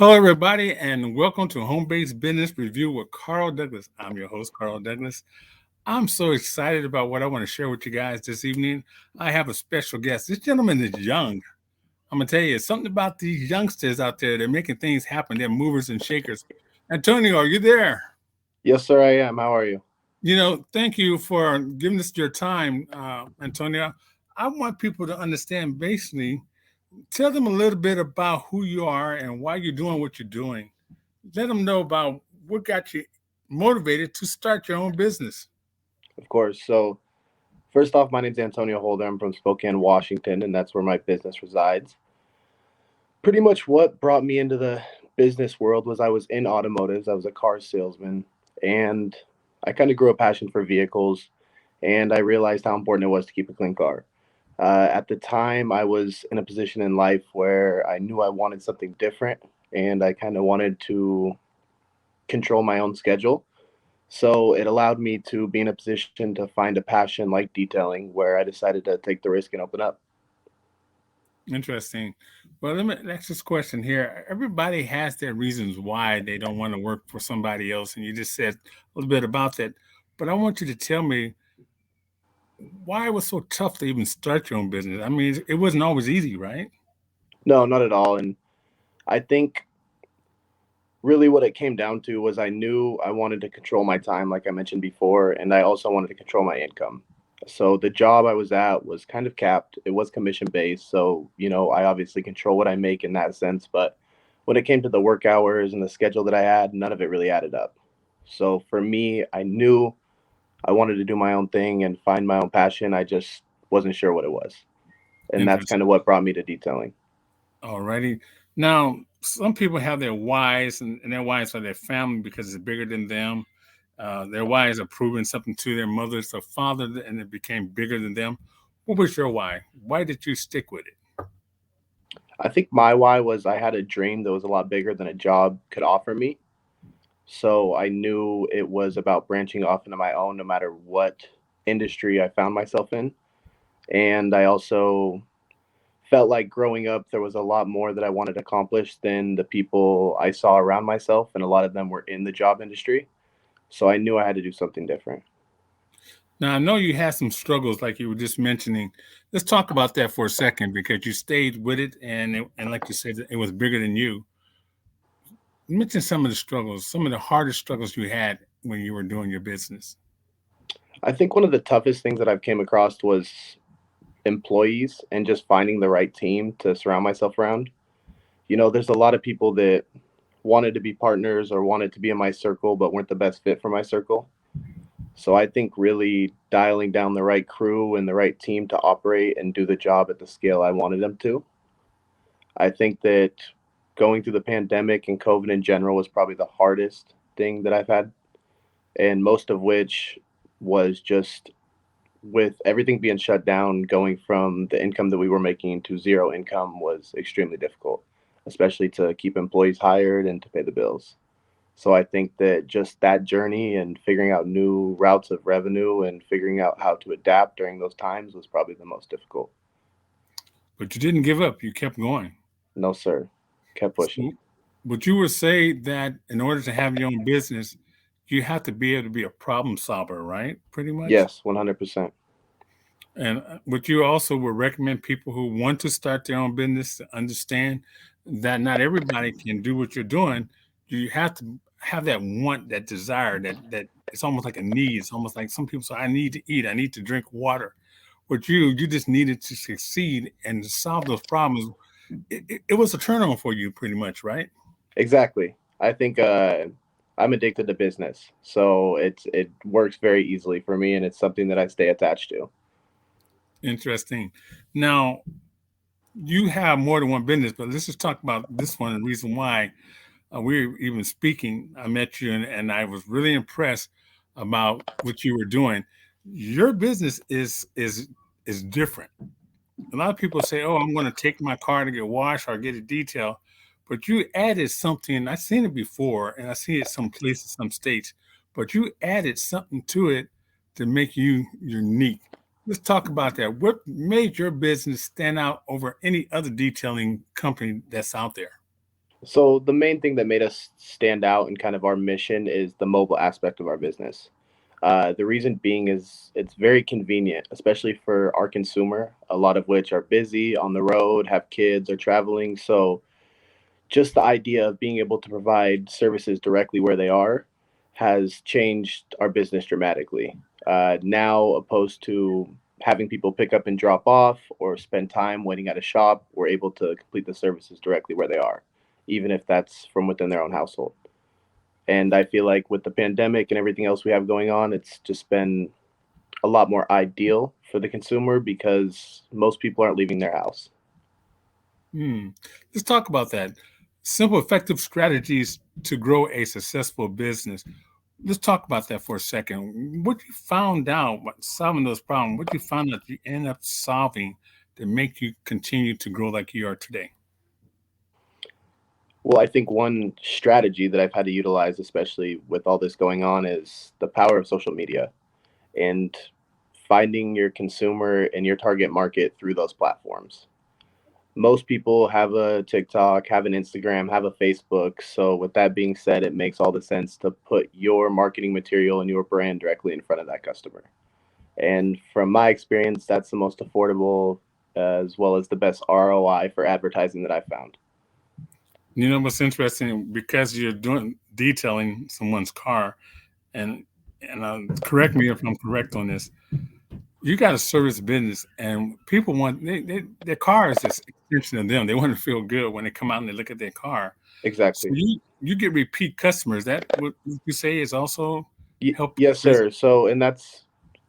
Hello, everybody, and welcome to Home Based Business Review with Carl Douglas. I'm your host, Carl Douglas. I'm so excited about what I want to share with you guys this evening. I have a special guest. This gentleman is young. I'm going to tell you something about these youngsters out there. They're making things happen. They're movers and shakers. Antonio, are you there? Yes, sir, I am. How are you? Thank you for giving us your time, Antonio. I want people to understand basically, tell them a little bit about who you are and why you're doing what you're doing. Let them know about what got you motivated to start your own business. Of course. So, first off, my name's Antonio Holder. I'm from Spokane, Washington, and that's where my business resides. Pretty much what brought me into the business world was I was in automotives. I was a car salesman, and I kind of grew a passion for vehicles, and I realized how important it was to keep a clean car. At the time, I was in a position in life where I knew I wanted something different, and I kind of wanted to control my own schedule. So it allowed me to be in a position to find a passion like detailing where I decided to take the risk and open up. Interesting. Well, let me ask this question here. Everybody has their reasons why they don't want to work for somebody else, and you just said a little bit about that. But I want you to tell me why it was so tough to even start your own business. I mean, it wasn't always easy, right? No, not at all. And I think really what it came down to was I knew I wanted to control my time, like I mentioned before, and I also wanted to control my income. So the job I was at was kind of capped. It was commission based. So, I obviously control what I make in that sense. But when it came to the work hours and the schedule that I had, none of it really added up. So for me, I knew I wanted to do my own thing and find my own passion. I just wasn't sure what it was. And that's kind Interesting. of what brought me to detailing. Alrighty. Now, some people have their whys, and their whys are their family because it's bigger than them. Their whys are proving something to their mothers or father, and it became bigger than them. What was your why? Why did you stick with it? I think my why was I had a dream that was a lot bigger than a job could offer me. So I knew it was about branching off into my own no matter what industry I found myself in. And I also felt like growing up, there was a lot more that I wanted to accomplish than the people I saw around myself. And a lot of them were in the job industry. So I knew I had to do something different. Now, I know you had some struggles, like you were just mentioning. Let's talk about that for a second because you stayed with it, and like you said, it was bigger than you. Mention some of the struggles, some of the hardest struggles you had when you were doing your business. I think one of the toughest things that I've came across was employees and just finding the right team to surround myself around. There's a lot of people that wanted to be partners or wanted to be in my circle but weren't the best fit for my circle. So I think really dialing down the right crew and the right team to operate and do the job at the scale I wanted them to. I think that going through the pandemic and COVID in general was probably the hardest thing that I've had, and most of which was just with everything being shut down, going from the income that we were making to zero income was extremely difficult, especially to keep employees hired and to pay the bills. So I think that just that journey and figuring out new routes of revenue and figuring out how to adapt during those times was probably the most difficult. But you didn't give up, you kept going. No, sir. Kept pushing. So, but you would say that in order to have your own business, you have to be able to be a problem solver, right? Pretty much. Yes, 100%. And would you also would recommend people who want to start their own business to understand that not everybody can do what you're doing. You have to have that want, that desire, that it's almost like a need. It's almost like some people say, I need to eat, I need to drink water. But you just needed to succeed and to solve those problems. It was a turn on for you pretty much, right? Exactly. I think I'm addicted to business, so it works very easily for me, and it's something that I stay attached to. Interesting. Now, you have more than one business, but let's just talk about this one. The reason why we were even speaking, I met you and I was really impressed about what you were doing. Your business is different. A lot of people say, "Oh, I'm going to take my car to get washed or get a detail," but you added something. I've seen it before, and I see it some places, some states, but you added something to it to make you unique. Let's talk about that. What made your business stand out over any other detailing company that's out there? So the main thing that made us stand out and kind of our mission is the mobile aspect of our business. The reason being is it's very convenient, especially for our consumer, a lot of which are busy on the road, have kids, or traveling. So just the idea of being able to provide services directly where they are has changed our business dramatically. Now, opposed to having people pick up and drop off or spend time waiting at a shop, we're able to complete the services directly where they are, even if that's from within their own household. And I feel like with the pandemic and everything else we have going on, it's just been a lot more ideal for the consumer because most people aren't leaving their house. Hmm. Let's talk about that. Simple, effective strategies to grow a successful business. Let's talk about that for a second. What you found out, what solving those problems, what you found that you end up solving that make you continue to grow like you are today. Well, I think one strategy that I've had to utilize, especially with all this going on, is the power of social media and finding your consumer and your target market through those platforms. Most people have a TikTok, have an Instagram, have a Facebook. So, with that being said, it makes all the sense to put your marketing material and your brand directly in front of that customer. And from my experience, that's the most affordable as well as the best ROI for advertising that I've found. You know what's interesting? Because you're doing detailing someone's car, and correct me if I'm correct on this. You got a service business, and people want their car is just extension of them. They want to feel good when they come out and they look at their car. So Exactly. you get repeat customers. That what you say is also help Yes, business. sir. So, and that's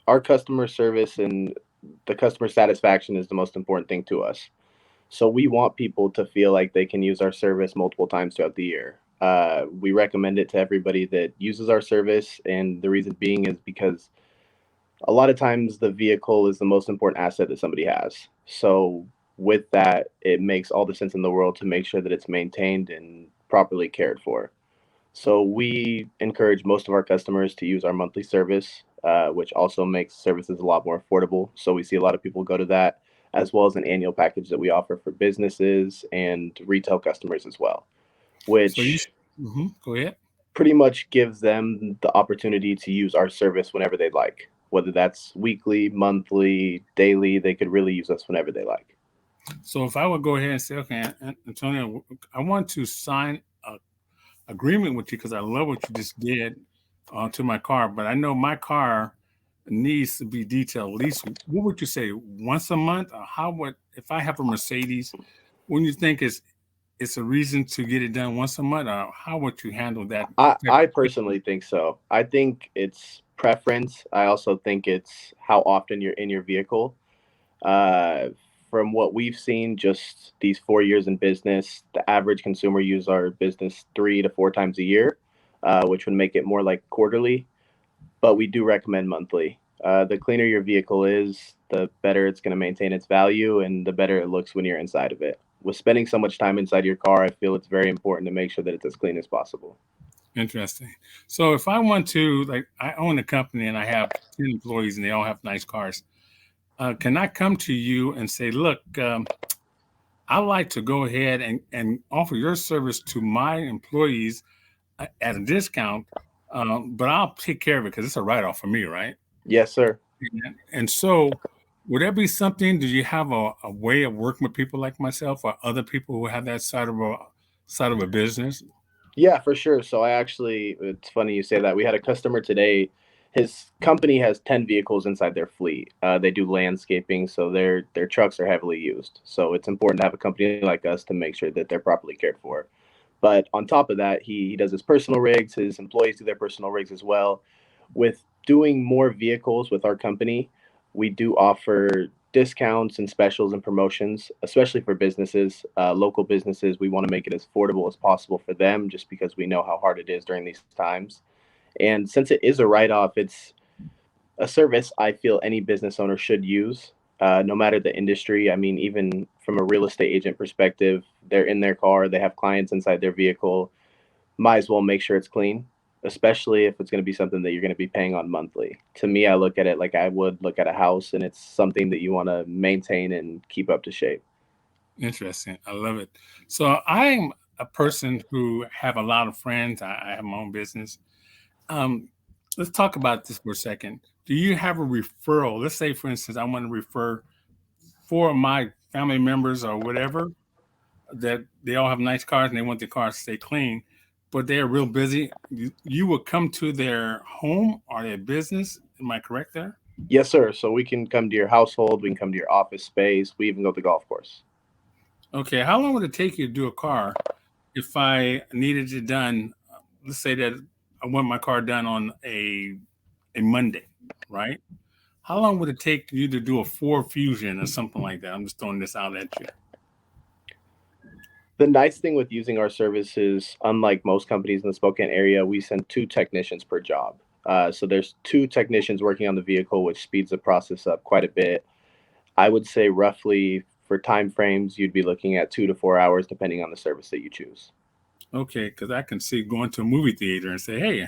our customer service and the customer satisfaction is the most important thing to us. So, we want people to feel like they can use our service multiple times throughout the year. We recommend it to everybody that uses our service. And the reason being is because a lot of times the vehicle is the most important asset that somebody has. So, with that, it makes all the sense in the world to make sure that it's maintained and properly cared for. So we encourage most of our customers to use our monthly service, which also makes services a lot more affordable. So we see a lot of people go to that, as well as an annual package that we offer for businesses and retail customers as well, So you which go ahead. pretty much gives them the opportunity to use our service whenever they'd like. Whether that's weekly, monthly, daily, they could really use us whenever they like. So if I would go ahead and say, okay, Antonio, I want to sign a agreement with you because I love what you just did to my car, but I know my car needs to be detailed at least. What would you say, once a month? Or how would, if I have a Mercedes, when you think it's a reason to get it done once a month, or how would you handle that type I of personally think so. I think it's preference. I also think it's how often you're in your vehicle. Uh, from what we've seen, just these 4 years in business, the average consumer use our business 3 to 4 times a year, which would make it more like quarterly. But we do recommend monthly. The cleaner your vehicle is, the better it's going to maintain its value and the better it looks when you're inside of it. With spending so much time inside your car, I feel it's very important to make sure that it's as clean as possible. interesting? So if I want to, like, I own a company and I have 10 employees and they all have nice cars, can I come to you and say, look, I like to go ahead and offer your service to my employees at a discount, but I'll take care of it because it's a write off for me, right? Yes, sir. And so, would that be something? Do you have a way of working with people like myself or other people who have that side of a business? Yeah, for sure. So I actually, it's funny you say that. We had a customer today. His company has 10 vehicles inside their fleet. They do landscaping, so their trucks are heavily used. So it's important to have a company like us to make sure that they're properly cared for. But on top of that, he does his personal rigs. His employees do their personal rigs as well. With doing more vehicles with our company, we do offer discounts and specials and promotions, especially for businesses, local businesses. We want to make it as affordable as possible for them just because we know how hard it is during these times. And since it is a write off, it's a service I feel any business owner should use, no matter the industry. I mean, even from a real estate agent perspective, they're in their car, they have clients inside their vehicle, might as well make sure it's clean, especially if it's going to be something that you're going to be paying on monthly. To me, I look at it like I would look at a house, and it's something that you want to maintain and keep up to shape. Interesting. I love it. So I'm a person who have a lot of friends. I have my own business. Um, let's talk about this for a second. Do you have a referral? Let's say, for instance, I want to refer four of my family members or whatever that they all have nice cars and they want their cars to stay clean, but they're real busy. You will come to their home or their business. Am I correct there? Yes, sir. So we can come to your household, we can come to your office space, we even go to the golf course. Okay. How long would it take you to do a car if I needed it done? Let's say that I want my car done on a Monday, right? How long would it take you to do a Ford Fusion or something like that? I'm just throwing this out at you. The nice thing with using our services, unlike most companies in the Spokane area, we send two technicians per job. So there's two technicians working on the vehicle, which speeds the process up quite a bit. I would say roughly for time frames, you'd be looking at 2 to 4 hours, depending on the service that you choose. Okay, because I can see going to a movie theater and say, "Hey,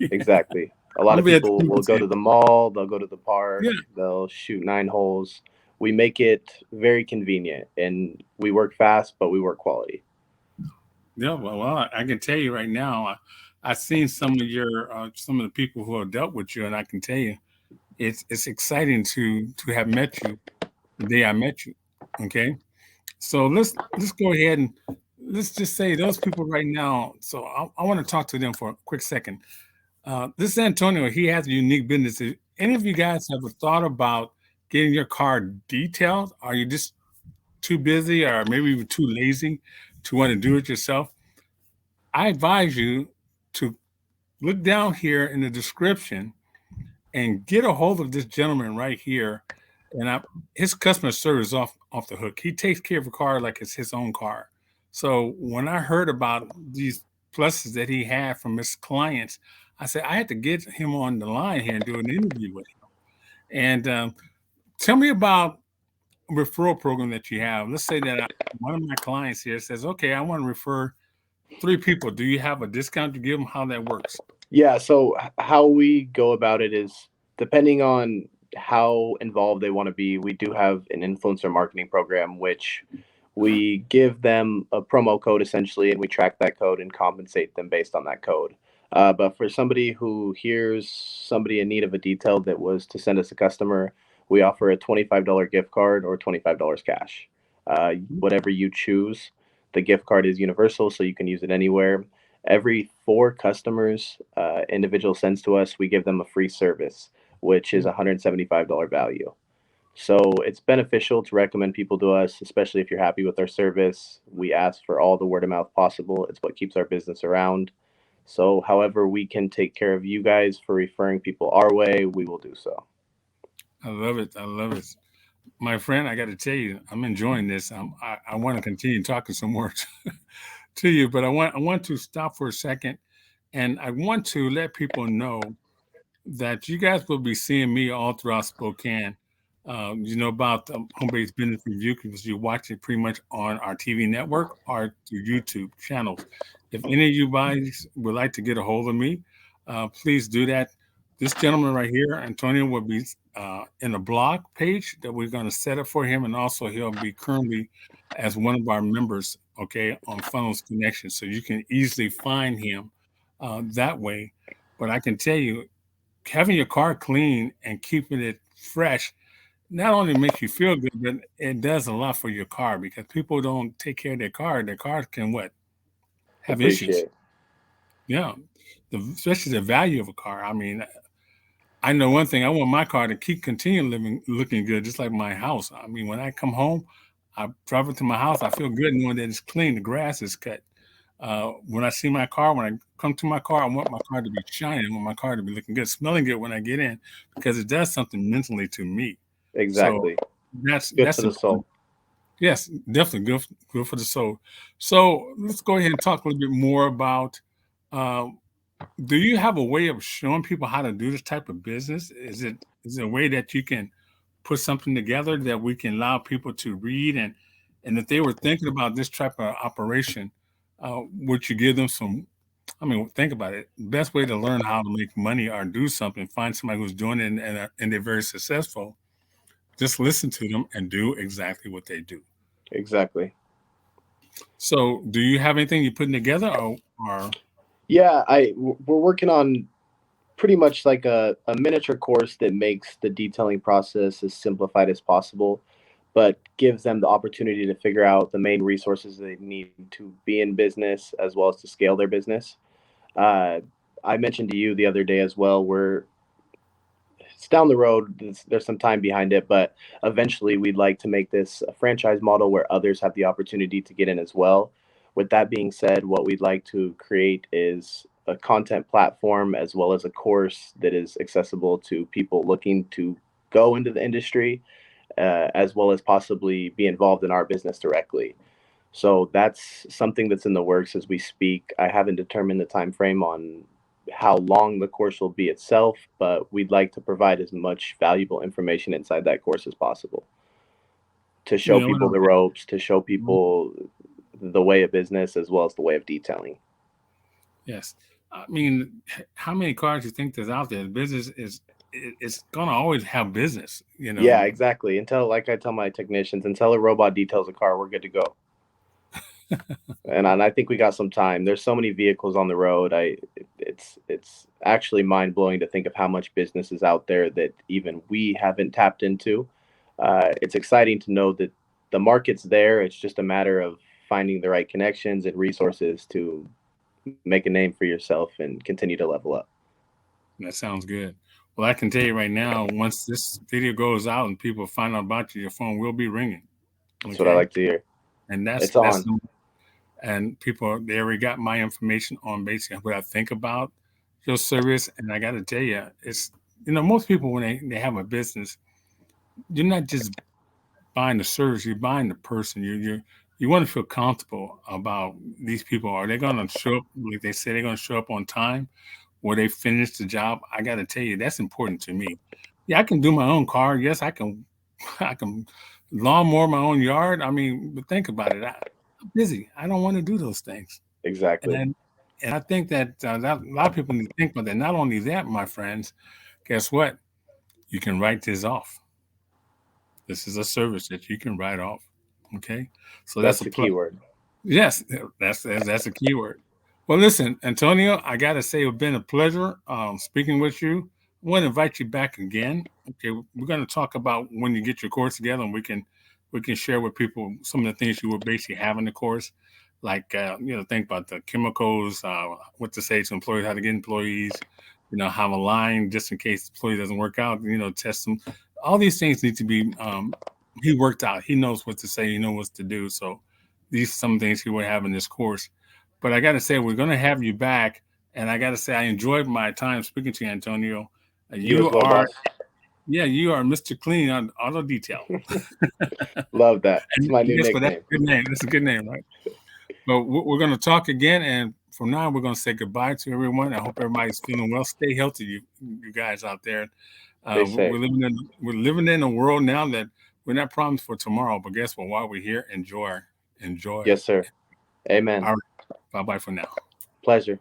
Exactly. A lot I'm of be at the people movie will go theater." to the mall, they'll go to the Yeah, park, they'll shoot 9 holes. We make it very convenient and we work fast, but we work quality. yeah. Well, I can tell you right now, I've seen some of the people who have dealt with you, and I can tell you, it's exciting to have met you the day I met you. Okay, so let's go ahead and let's just say those people right now. So I want to talk to them for a quick second. This Antonio, he has a unique business. Any of you guys ever thought about getting your car detailed? Are you just too busy or maybe even too lazy to want to do it yourself? I advise you to look down here in the description and get a hold of this gentleman right here. And his customer service is off the hook. He takes care of a car like it's his own car. So when I heard about these pluses that he had from his clients, I said I had to get him on the line here and do an interview with him. And tell me about a referral program that you have. Let's say that one of my clients here says, "Okay, I want to refer three people. Do you have a discount to give them? How that works?" Yeah, so how we go about it is depending on how involved they want to be, we do have an influencer marketing program, which we give them a promo code essentially, and we track that code and compensate them based on that code. But for somebody who hears somebody in need of a detail that was to send us a customer, we offer a $25 gift card or $25 cash. Whatever you choose, the gift card is universal, so you can use it anywhere. Every four customers individual sends to us, we give them a free service, which is $175 value. So it's beneficial to recommend people to us, especially if you're happy with our service. We ask for all the word of mouth possible. It's what keeps our business around. So, however, we can take care of you guys for referring people our way, we will do so. I love it. I love it. My friend, I got to tell you, I'm enjoying this. I want to continue talking some more to you, but I want to stop for a second, and I want to let people know that you guys will be seeing me all throughout Spokane. You know about the home-based business review because you watch it pretty much on our TV network or through YouTube channels. If any of you guys would like to get a hold of me, please do that. This gentleman right here, Antonio, will be in a blog page that we're going to set up for him, and also he'll be currently as one of our members, okay, on Funnels Connection, so you can easily find him that way. But I can tell you, having your car clean and keeping it fresh not only makes you feel good, but it does a lot for your car because people don't take care of their car. Their cars can what? Have issues. Appreciate. Yeah. Especially the value of a car. I mean, I know one thing. I want my car to keep continuing living, looking good, just like my house. I mean, when I come home, I drive it to my house. I feel good knowing that it's clean. The grass is cut. When I see my car, when I come to my car, I want my car to be shining. I want my car to be looking good, smelling good when I get in, because it does something mentally to me. So Exactly. Good that's for the important. soul. Yes, definitely good for the soul. So let's go ahead and talk a little bit more about. Uh, do you have a way of showing people how to do this type of business? Is it a way that you can put something together that we can allow people to read and if they were thinking about this type of operation, would you give them some? I mean, think about it. Best way to learn how to make money or do something, find somebody who's doing it and they're very successful. Just listen to them and do exactly what they do. Exactly. So, do you have anything you're putting together, or Yeah, we're working on pretty much like a miniature course that makes the detailing process as simplified as possible, but gives them the opportunity to figure out the main resources they need to be in business as well as to scale their business. Uh, I mentioned to you the other day as well, it's down the road. There's some time behind it, but eventually we'd like to make this a franchise model where others have the opportunity to get in as well. With that being said, what we'd like to create is a content platform as well as a course that is accessible to people looking to go into the industry, as well as possibly be involved in our business directly. So that's something that's in the works as we speak. I haven't determined the time frame on how long the course will be itself, but we'd like to provide as much valuable information inside that course as possible to you show know people what? the ropes, to show people the way of business as well as the way of detailing. Yes. I mean, how many cars do you think there's out there? Business is it's gonna always have business, you Yeah, know. exactly. Until, like I tell my technicians, until a robot details a car, we're good to go. And I think we got some time. There's so many vehicles on the road. It's actually mind blowing to think of how much business is out there that even we haven't tapped into. It's exciting to know that the market's there. It's just a matter of finding the right connections and resources to make a name for yourself and continue to level up. That sounds good. Well, I can tell you right now, once this video goes out and people find out about you, your phone will be ringing. That's what I Okay. like to hear. And It's on. and people, they already got my information on basically what I think about your service. And I got to tell you, it's, most people, when they have a business, you're not just buying the service, you're buying the person. You want to feel comfortable about these people. Are they going to show up, like they say, they're going to show up on time? Where they finish the job? I got to tell you, that's important to me. Yeah, I can do my own car. Yes, I can. I can lawnmower my own yard. I mean, but think about it. I'm busy. I don't want to do those things. Exactly. And I think that a lot of people need to think about that. Not only that, my friends, guess what? You can write this off. This is a service that you can write off. Okay, so that's That's a the plus. key word. Yes, that's a key word. Well, listen, Antonio, I gotta say it's been a pleasure speaking with you. I want to invite you back again. Okay, we're going to talk about when you get your course together, and we can share with people some of the things you will basically have in the course, like think about the chemicals, what to say to employees, how to get employees, have a line just in case the employee doesn't work out. Test them. All these things need to be. He worked out. He knows what to say. He knows what to do. So these some things he will have in this course. But I got to say, we're going to have you back, and I got to say, I enjoyed my time speaking to you, Antonio. You as You well, are, boss. yeah, you are Mr. Clean on auto detail. Love that. It's And my new guess what? That's nickname. a good name. That's a good name, right? But we're going to talk again, and from now we're going to say goodbye to everyone. I hope everybody's feeling well. Stay healthy, you guys out there. Stay We're safe. living in a world now that we're not promised for tomorrow. But guess what? While we're here, enjoy. Yes, sir. Amen. All right. Bye bye for now. Pleasure.